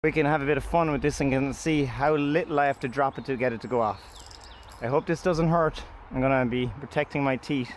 We can have a bit of fun with this and can see how little I have to drop it to get it to go off. I hope this doesn't hurt. I'm gonna be protecting my teeth.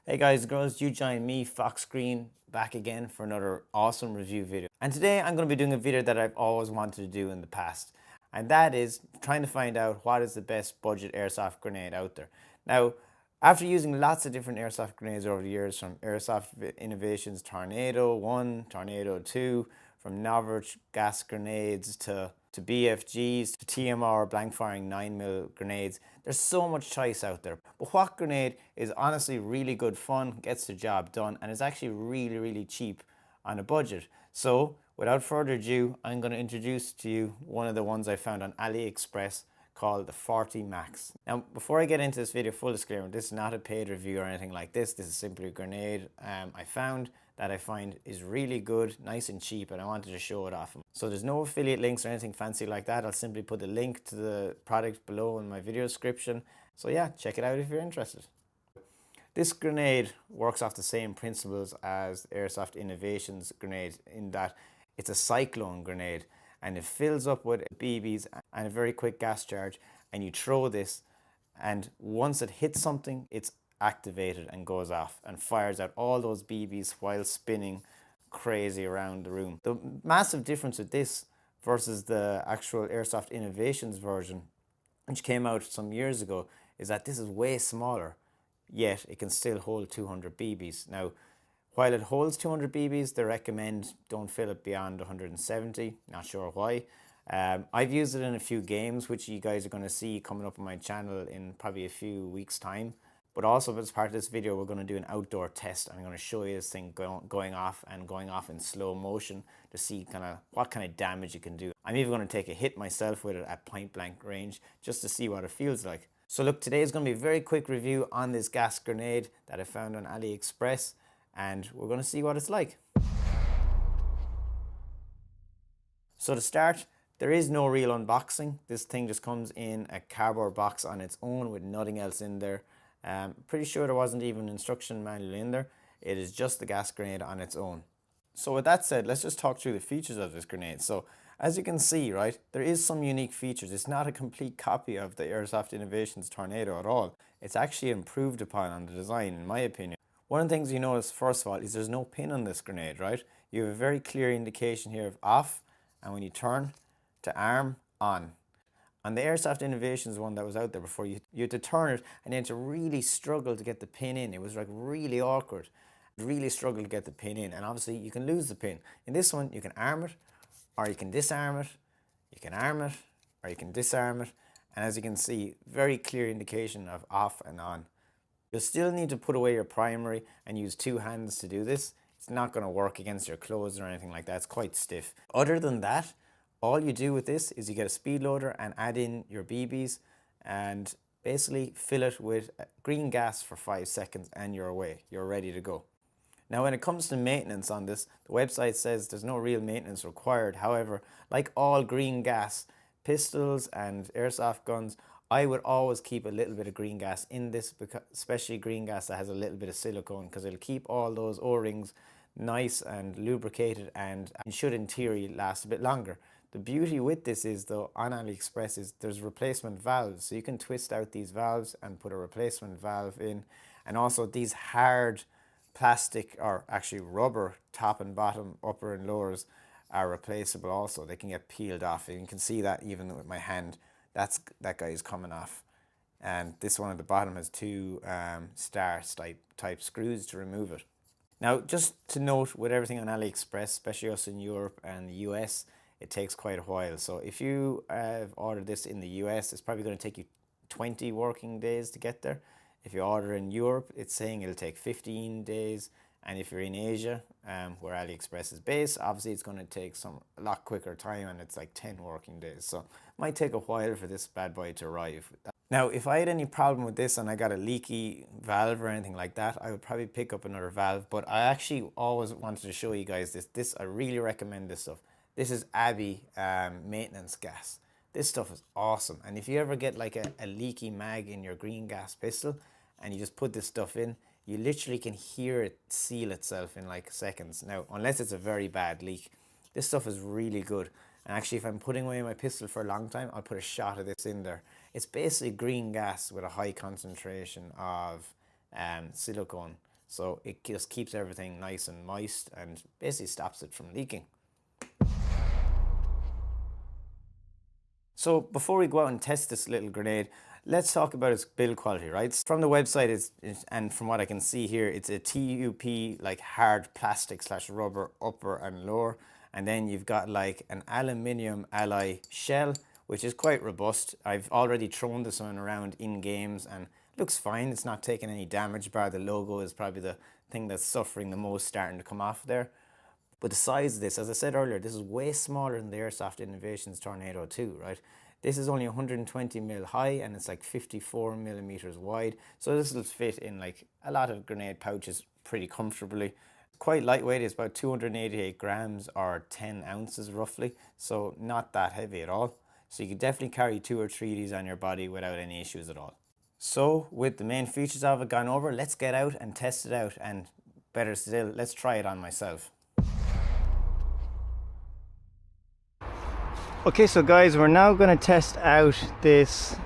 Hey guys and girls, you join me, FOXGREEN, back again for another awesome review video. And today I'm going to be doing a video that I've always wanted to do in the past. And that is trying to find out what is the best budget airsoft grenade out there. Now, after using lots of different airsoft grenades over the years, from Airsoft Innovations Tornado 1, Tornado 2, from Novice gas grenades to BFGs, to TMR blank firing 9mm grenades. There's so much choice out there. But what grenade is honestly really good fun, gets the job done, and is actually really cheap on a budget. So without further ado, I'm going to introduce to you one of the ones I found on AliExpress called the 40 Max. Now, before I get into this video, full disclaimer, this is not a paid review or anything like this. This is simply a grenade I found that I find is really good, nice and cheap, and I wanted to show it off. So there's no affiliate links or anything fancy like that. I'll simply put the link to the product below in my video description. So yeah, check it out if you're interested. This grenade works off the same principles as Airsoft Innovations grenade in that it's a cyclone grenade, and it fills up with BBs and a very quick gas charge, and you throw this, and once it hits something, it's activated and goes off and fires out all those BBs while spinning crazy around the room. The massive difference with this versus the actual Airsoft Innovations version, which came out some years ago, is that this is way smaller, yet it can still hold 200 BBs. Now, while it holds 200 BBs, they recommend don't fill it beyond 170. Not sure why. I've used it in a few games, which you guys are going to see coming up on my channel in probably a few weeks' time. But also, as part of this video, we're going to do an outdoor test. I'm going to show you this thing going off in slow motion to see what kind of damage it can do. I'm even going to take a hit myself with it at point blank range just to see what it feels like. So look, today is going to be a very quick review on this gas grenade that I found on AliExpress, and we're going to see what it's like. So to start, there is no real unboxing. This thing just comes in a cardboard box on its own with nothing else in there. Pretty sure there wasn't even an instruction manual in there. It is just the gas grenade on its own. So with that said, let's just talk through the features of this grenade. So as you can see, right, there is some unique features. It's not a complete copy of the Airsoft Innovations Tornado at all. It's actually improved upon on the design, in my opinion. One of the things you notice, first of all, is there's no pin on this grenade, right? You have a very clear indication here of off, and when you turn to arm, on. On the Airsoft Innovations one that was out there before, you had to turn it and then to really struggle to get the pin in. It was like really awkward. Really struggle to get the pin in, and obviously you can lose the pin. In this one, you can arm it, or you can disarm it. You can arm it, or you can disarm it. And as you can see, very clear indication of off and on. You'll still need to put away your primary and use two hands to do this. It's not going to work against your clothes or anything like that. It's quite stiff. Other than that, all you do with this is you get a speed loader and add in your BBs and basically fill it with green gas for 5 seconds and you're away. You're ready to go. Now when it comes to maintenance on this, the website says there's no real maintenance required. However, like all green gas pistols and airsoft guns, I would always keep a little bit of green gas in this, because especially green gas that has a little bit of silicone, because it'll keep all those O-rings nice and lubricated and should in theory last a bit longer. The beauty with this is, though, on AliExpress is there's replacement valves, so you can twist out these valves and put a replacement valve in. And also these hard plastic, or actually rubber, top and bottom, upper and lowers are replaceable also. They can get peeled off, and you can see that even with my hand. That guy is coming off. And this one at the bottom has two star type screws to remove it. Now, just to note, with everything on AliExpress, especially us in Europe and the US, it takes quite a while. So if you have ordered this in the US, it's probably going to take you 20 working days to get there. If you order in Europe, it's saying it'll take 15 days. And if you're in Asia, where AliExpress is based, obviously it's going to take a lot quicker time, and it's like 10 working days. So it might take a while for this bad boy to arrive. Now, if I had any problem with this and I got a leaky valve or anything like that, I would probably pick up another valve. But I actually always wanted to show you guys this. I really recommend this stuff. This is Abbey maintenance gas. This stuff is awesome. And if you ever get like a leaky mag in your green gas pistol and you just put this stuff in, you literally can hear it seal itself in like seconds. Now, unless it's a very bad leak, this stuff is really good. And actually, if I'm putting away my pistol for a long time, I'll put a shot of this in there. It's basically green gas with a high concentration of silicone. So it just keeps everything nice and moist and basically stops it from leaking. So before we go out and test this little grenade, let's talk about its build quality, right? From the website, and from what I can see here, it's a TUP, like hard plastic / rubber upper and lower. And then you've got like an aluminium alloy shell, which is quite robust. I've already thrown this one around in games and it looks fine. It's not taking any damage, bar the logo is probably the thing that's suffering the most, starting to come off there. But the size of this, as I said earlier, this is way smaller than the Airsoft Innovations Tornado 2, right? This is only 120mm high and it's like 54mm wide. So this will fit in like a lot of grenade pouches pretty comfortably. Quite lightweight, it's about 288 grams or 10 ounces roughly. So not that heavy at all. So you can definitely carry 2 or 3 of these on your body without any issues at all. So with the main features of it gone over, let's get out and test it out. And better still, let's try it on myself. Okay, so guys, we're now going to test out this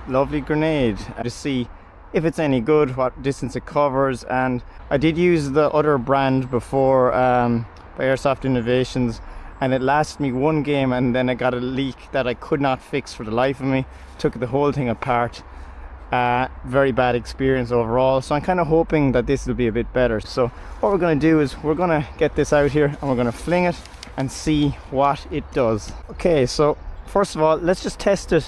lovely grenade to see if it's any good, what distance it covers. And I did use the other brand before by Airsoft Innovations, and it lasted me 1 game, and then I got a leak that I could not fix for the life of me. Took the whole thing apart. Very bad experience overall, so I'm kind of hoping that this will be a bit better. So what we're going to do is we're going to get this out here and we're going to fling it and see what it does. Okay, so first of all, let's just test it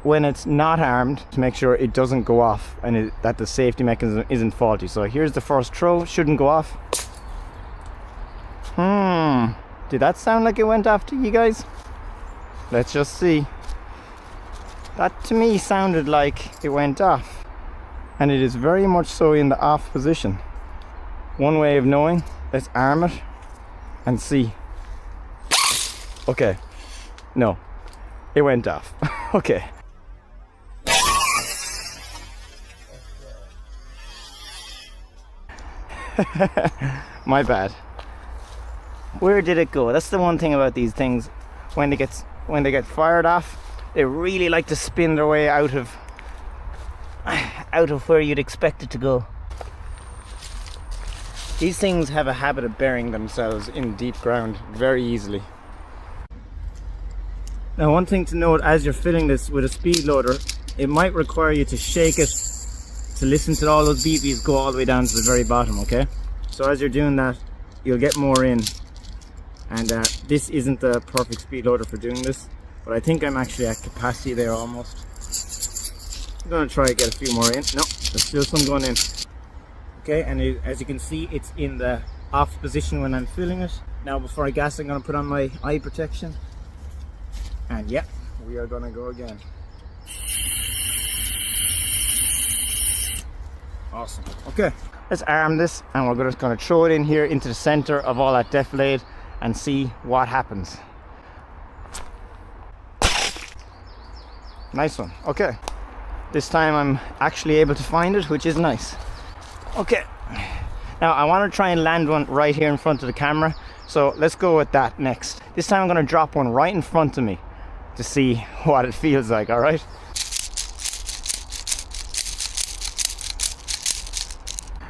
when it's not armed to make sure it doesn't go off and that the safety mechanism isn't faulty. So here's the first throw, shouldn't go off. Did that sound like it went off to you guys? Let's just see. That to me sounded like it went off, and it is very much so in the off position. One way of knowing, let's arm it and see. Okay, no, it went off. Okay. My bad. Where did it go? That's the one thing about these things. When they get fired off, they really like to spin their way out of where you'd expect it to go. These things have a habit of burying themselves in deep ground very easily. Now, one thing to note as you're filling this with a speed loader, it might require you to shake it to listen to all those BBs go all the way down to the very bottom, okay? So as you're doing that, you'll get more in. And this isn't the perfect speed loader for doing this, but I think I'm actually at capacity there almost. I'm gonna try to get a few more in. No, there's still some going in. Okay, and as you can see, it's in the off position when I'm filling it. Now before I gas, I'm gonna put on my eye protection. And yeah, we are gonna go again. Awesome. Okay, let's arm this, and we're just gonna throw it in here into the center of all that defilade and see what happens. Nice one. Okay, this time I'm actually able to find it, which is nice. Okay, now I want to try and land one right here in front of the camera, so let's go with that next. This time I'm going to drop one right in front of me to see what it feels like. All right.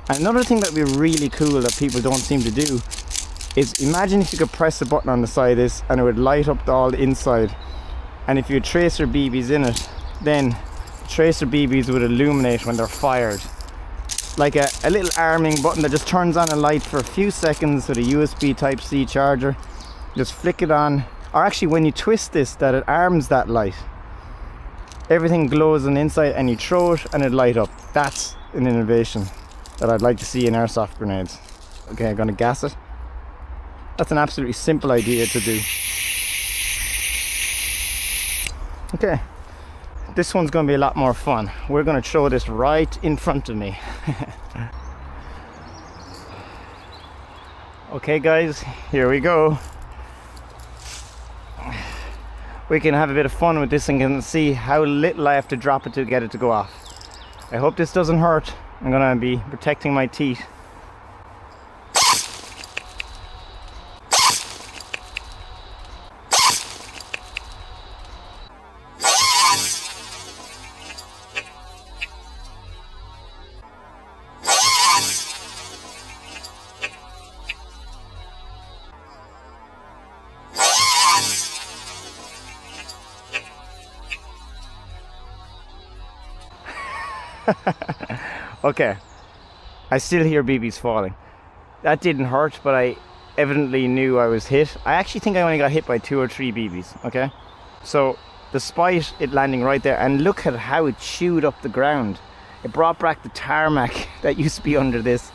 Another thing that would be really cool that people don't seem to do is imagine if you could press a button on the side of this and it would light up all the inside, and if you had tracer BBs in it, then tracer BBs would illuminate when they're fired. Like a little arming button that just turns on a light for a few seconds with a USB Type-C charger. Just flick it on, or actually when you twist this, that it arms that light. Everything glows on the inside and you throw it and it light up. That's an innovation that I'd like to see in airsoft grenades. Okay, I'm gonna gas it. That's an absolutely simple idea to do. Okay, this one's gonna be a lot more fun. We're gonna throw this right in front of me. Okay guys, here we go. We can have a bit of fun with this and can see how little I have to drop it to get it to go off. I hope this doesn't hurt. I'm gonna be protecting my teeth. Okay, I still hear BBs falling. That didn't hurt, but I evidently knew I was hit. I actually think I only got hit by 2 or 3 BBs, okay? So, despite it landing right there, and look at how it chewed up the ground. It brought back the tarmac that used to be under this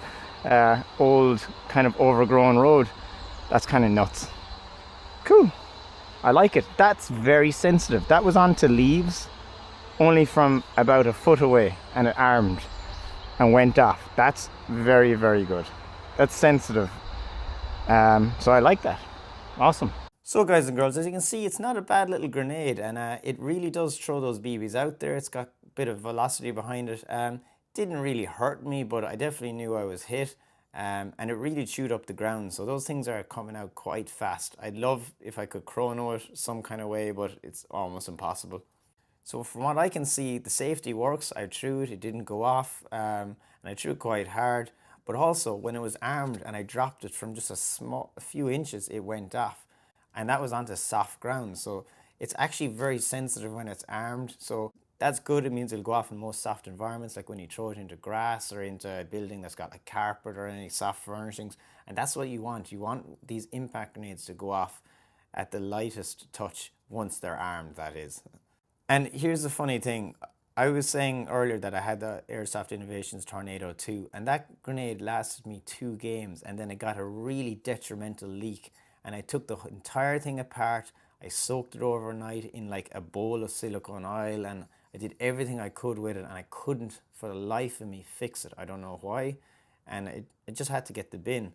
old kind of overgrown road. That's kind of nuts. Cool. I like it. That's very sensitive. That was onto leaves, only from about a foot away, and it armed and went off. That's very, very good. That's sensitive. So I like that. Awesome. So guys and girls, as you can see, it's not a bad little grenade, and it really does throw those BBs out there. It's got a bit of velocity behind it. Didn't really hurt me, but I definitely knew I was hit. And it really chewed up the ground. So those things are coming out quite fast. I'd love if I could chrono it some kind of way, but it's almost impossible. So from what I can see, the safety works. I threw it, it didn't go off, and I threw it quite hard. But also, when it was armed and I dropped it from just a few inches, it went off. And that was onto soft ground. So it's actually very sensitive when it's armed. So that's good. It means it'll go off in most soft environments, like when you throw it into grass or into a building that's got like carpet or any soft furnishings. And that's what you want. You want these impact grenades to go off at the lightest touch once they're armed, that is. And here's the funny thing. I was saying earlier that I had the Airsoft Innovations Tornado 2, and that grenade lasted me 2 games, and then it got a really detrimental leak, and I took the entire thing apart. I soaked it overnight in like a bowl of silicone oil, and I did everything I could with it, and I couldn't for the life of me fix it. I don't know why, and it just had to get the bin.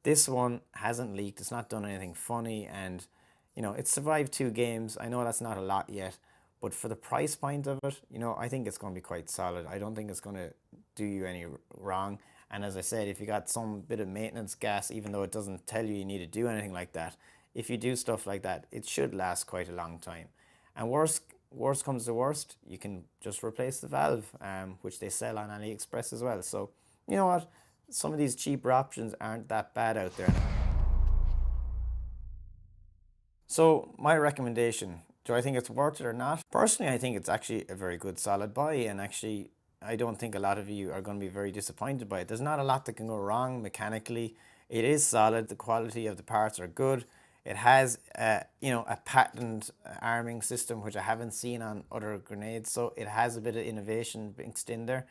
This one hasn't leaked. It's not done anything funny, and you know, it's survived 2 games. I know that's not a lot yet, but for the price point of it, you know, I think it's going to be quite solid. I don't think it's going to do you any wrong. And as I said, if you got some bit of maintenance gas, even though it doesn't tell you need to do anything like that, if you do stuff like that, it should last quite a long time. And worst comes to worst, you can just replace the valve, which they sell on AliExpress as well. So, you know what? Some of these cheaper options aren't that bad out there. So, my recommendation, do I think it's worth it or not? Personally, I think it's actually a very good solid buy, and actually I don't think a lot of you are going to be very disappointed by it. There's not a lot that can go wrong mechanically. It is solid. The quality of the parts are good. It has you know, a patented arming system, which I haven't seen on other grenades, so it has a bit of innovation mixed in there.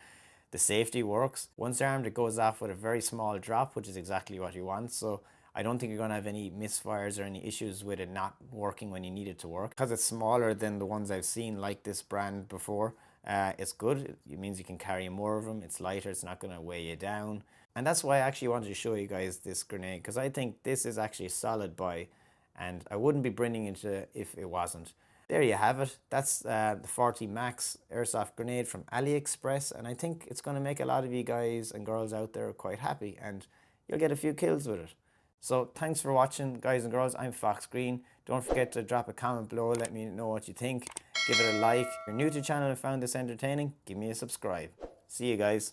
The safety works. Once armed, it goes off with a very small drop, which is exactly what you want. So I don't think you're going to have any misfires or any issues with it not working when you need it to work. Because it's smaller than the ones I've seen like this brand before, it's good. It means you can carry more of them. It's lighter. It's not going to weigh you down. And that's why I actually wanted to show you guys this grenade, because I think this is actually a solid buy, and I wouldn't be bringing it if it wasn't. There you have it. That's the 40 Max Airsoft Grenade from AliExpress, and I think it's going to make a lot of you guys and girls out there quite happy, and you'll get a few kills with it. So thanks for watching, guys and girls. I'm FOXGREEN. Don't forget to drop a comment below. Let me know what you think. Give it a like. If you're new to the channel and found this entertaining, give me a subscribe. See you guys.